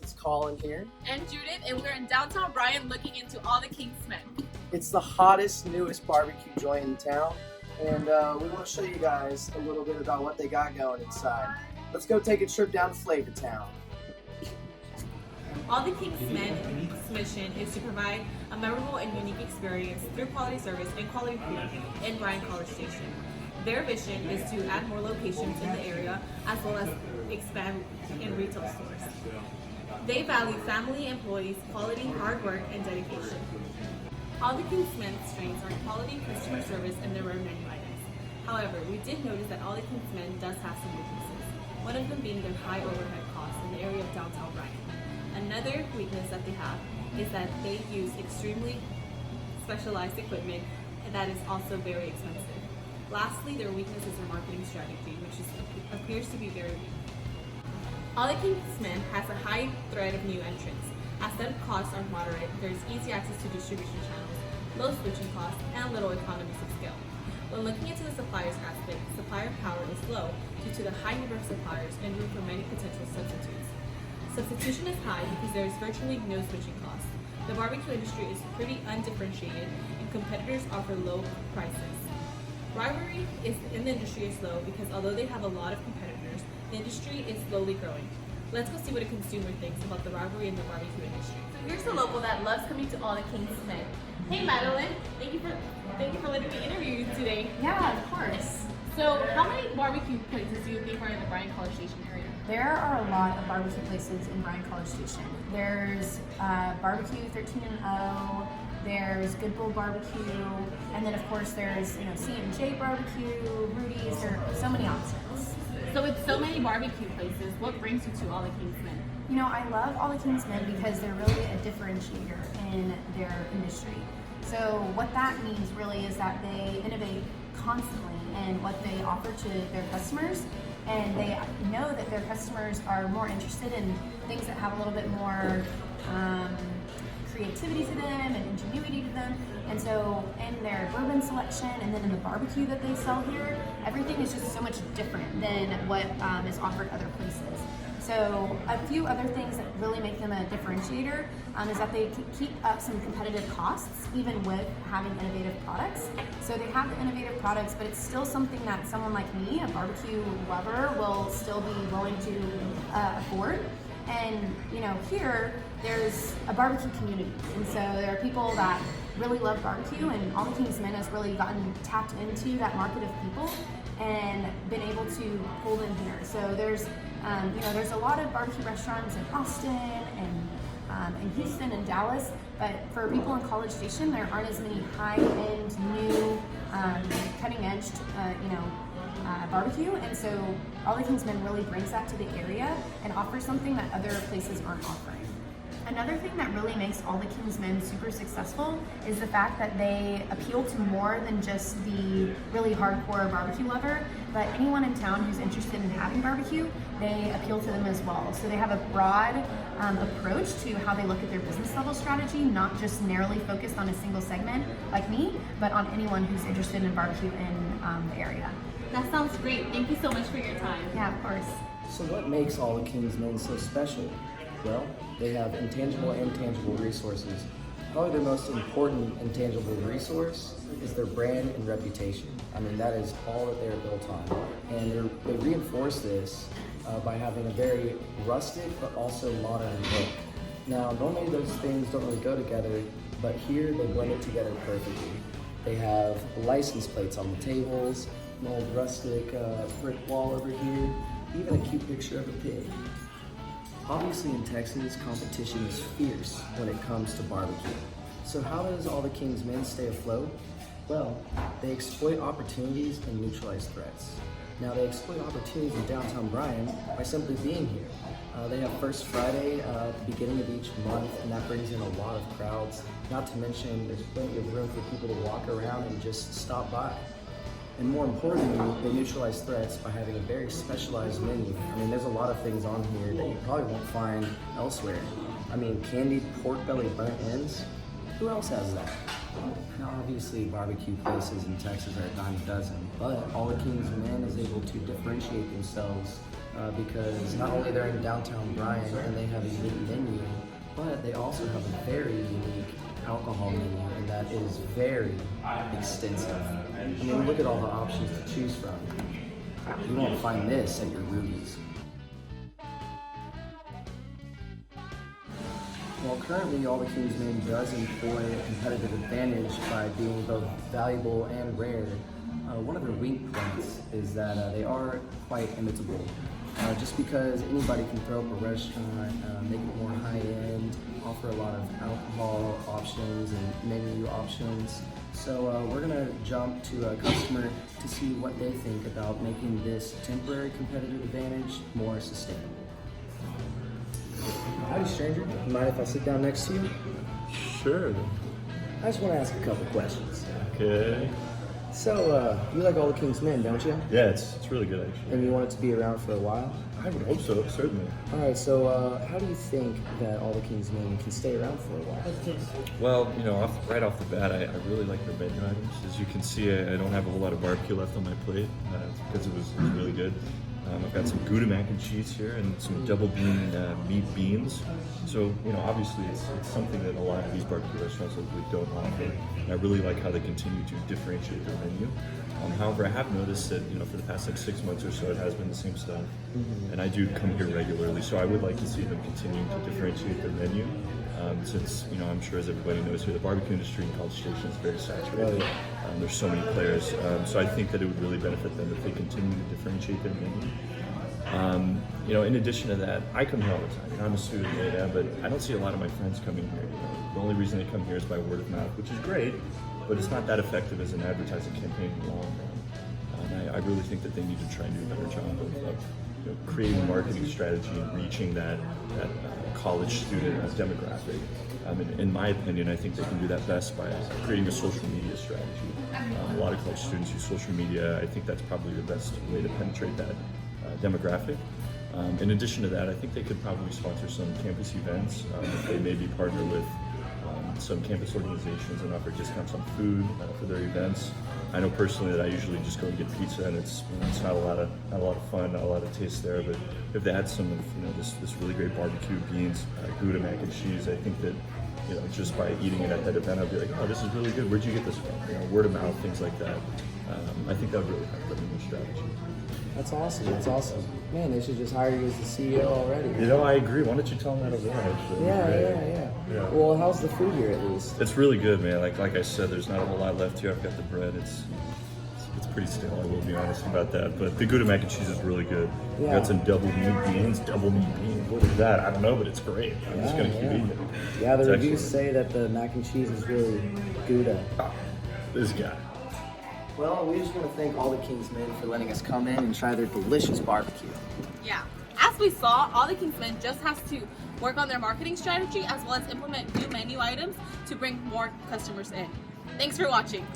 It's Collin here. And Judith, and we're in downtown Bryan looking into all the King's Men. It's the hottest, newest barbecue joint in town, and we want to show you guys a little bit about what they got going inside. Let's go take a trip down to Flavor Town. All the King's Men's mission is to provide a memorable and unique experience through quality service and quality food in Bryan College Station. Their vision is to add more locations in the area as well as expand in retail stores. They value family, employees, quality, hard work, and dedication. All the King's Men's strengths are quality customer service and their rare menu items. However, we did notice that all the King's Men does have some weaknesses, one of them being their high overhead costs in the area of downtown Bryan. Another weakness that they have is that they use extremely specialized equipment that is also very expensive. Lastly, their weakness is their marketing strategy, which appears to be very weak. All the King's Men has a high threat of new entrants. As setup costs are moderate, there is easy access to distribution channels, low switching costs, and little economies of scale. When looking into the suppliers aspect, supplier power is low due to the high number of suppliers and room for many potential substitutes. Substitution is high because there is virtually no switching costs. The barbecue industry is pretty undifferentiated and competitors offer low prices. Rivalry in the industry is low because although they have a lot of competitors, the industry is slowly growing. Let's go see what a consumer thinks about the rivalry in the barbecue industry. So here's the local that loves coming to all the King's Men. Hey Madeline, thank you for letting me interview you today. Yeah, of course. So how many barbecue places do you think are in the Bryan College Station area? There are a lot of barbecue places in Bryan College Station. There's Barbecue 13&0, there's Good Bull Barbecue, and then of course there's C&J Barbecue, Rudy's. There are so many options. So with so many barbecue places, what brings you to all the King's Men? I love all the King's Men because they're really a differentiator in their industry. So what that means really is that they innovate constantly in what they offer to their customers, and they know that their customers are more interested in things that have a little bit more creativity to them and ingenuity to them. And so in their bourbon selection and then in the barbecue that they sell here, everything is just so much different than what is offered other places. So a few other things that really make them a differentiator is that they keep up some competitive costs even with having innovative products. So they have the innovative products, but it's still something that someone like me, a barbecue lover, will still be willing to afford. And here there's a barbecue community, and so there are people that really love barbecue, and all the King's Men has really tapped into that market of people and been able to pull them here. So there's there's a lot of barbecue restaurants in Austin and in Houston and Dallas, but for people in College Station, there aren't as many high-end, new, cutting-edge, barbecue, and so all the King's Men really brings that to the area and offers something that other places aren't offering. Another thing that really makes all the King's Men super successful is the fact that they appeal to more than just the really hardcore barbecue lover, but anyone in town who's interested in having barbecue, they appeal to them as well. So they have a broad approach to how they look at their business level strategy, not just narrowly focused on a single segment like me, but on anyone who's interested in barbecue in the area. That sounds great. Thank you so much for your time. Yeah, of course. So what makes all the King's Men so special? Well, they have intangible and tangible resources. Probably their most important intangible resource is their brand and reputation. I mean, that is all that they're built on. And they reinforce this by having a very rustic but also modern look. Now, normally those things don't really go together, but here they blend it together perfectly. They have license plates on the tables, an old rustic brick wall over here, even a cute picture of a pig. Obviously in Texas, competition is fierce when it comes to barbecue. So how does all the King's Men stay afloat? Well, they exploit opportunities and neutralize threats. Now they exploit opportunities in downtown Bryan by simply being here. They have First Friday at the beginning of each month, and that brings in a lot of crowds. Not to mention there's plenty of room for people to walk around and just stop by. And more importantly, they neutralize threats by having a very specialized menu. I mean, there's a lot of things on here that you probably won't find elsewhere. I mean, candied pork belly burnt ends, who else has that? Now, obviously, barbecue places in Texas are a dime a dozen, but all the King's Men is able to differentiate themselves because not only they're in downtown Bryan and they have a unique menu, but they also have a very unique alcohol menu, and that is very extensive. I mean, look at all the options to choose from. You won't find this at your Rudy's. While currently All the King's Men does employ a competitive advantage by being both valuable and rare, one of their weak points is that they are quite imitable. Just because anybody can throw up a restaurant, make it more high-end, offer a lot of alcohol options and menu options. So we're gonna jump to a customer to see what they think about making this temporary competitive advantage more sustainable. Howdy, stranger. Mind if I sit down next to you? Sure. I just want to ask a couple questions. Okay. So, you like All the King's Men, don't you? Yeah, it's really good actually. And you want it to be around for a while? I would hope so, certainly. All right, so how do you think that All the King's Men can stay around for a while? Well, you know, right off the bat, I really like their menu items. As you can see, I don't have a whole lot of barbecue left on my plate because it was really good. I've got some Gouda mac and cheese here and some double bean meat beans. So, you know, obviously it's something that a lot of these barbecue restaurants locally don't offer. And I really like how they continue to differentiate their menu. However, I have noticed that, you know, for the past like 6 months or so, it has been the same stuff. And I do come here regularly, so I would like to see them continuing to differentiate their menu. Since, you know, I'm sure as everybody knows here, the barbecue industry in College Station is very saturated. There's so many players. So I think that it would really benefit them if they continue to differentiate their menu. You know, in addition to that, I come here all the time. You know, I'm a student, yeah, but I don't see a lot of my friends coming here. You know, the only reason they come here is by word of mouth, which is great, but it's not that effective as an advertising campaign in the long run. And I really think that they need to try and do a better job of you know, creating a marketing strategy and reaching that college student demographic. In my opinion, I think they can do that best by creating a social media strategy. A lot of college students use social media. I think that's probably the best way to penetrate that demographic. In addition to that, I think they could probably sponsor some campus events. If they maybe partner with some campus organizations and offer discounts on food for their events. I know personally that I usually just go and get pizza, and it's not a lot of fun, not a lot of taste there. But if they had some of this really great barbecue beans, Gouda mac and cheese, I think that just by eating it at that event, I'd be like, oh, this is really good. Where'd you get this from? Word of mouth, things like that. I think that would really help them in their strategy. That's awesome. That's awesome. Man, they should just hire you as the CEO already. I agree. Why don't you tell them that over there? Actually? Yeah. Well, how's the food here at least? It's really good, man. Like I said, there's not a whole lot left here. I've got the bread. It's pretty stale, I will be honest about that. But the Gouda mac and cheese is really good. Yeah. Got some double meat beans. What is that? I don't know, but it's great. I'm just gonna keep eating it. Yeah, the It's reviews excellent. say that the mac and cheese is really Gouda. This guy. Well, we just want to thank all the King's Men for letting us come in and try their delicious barbecue. Yeah. As we saw, All the King's Men just has to work on their marketing strategy as well as implement new menu items to bring more customers in. Thanks for watching.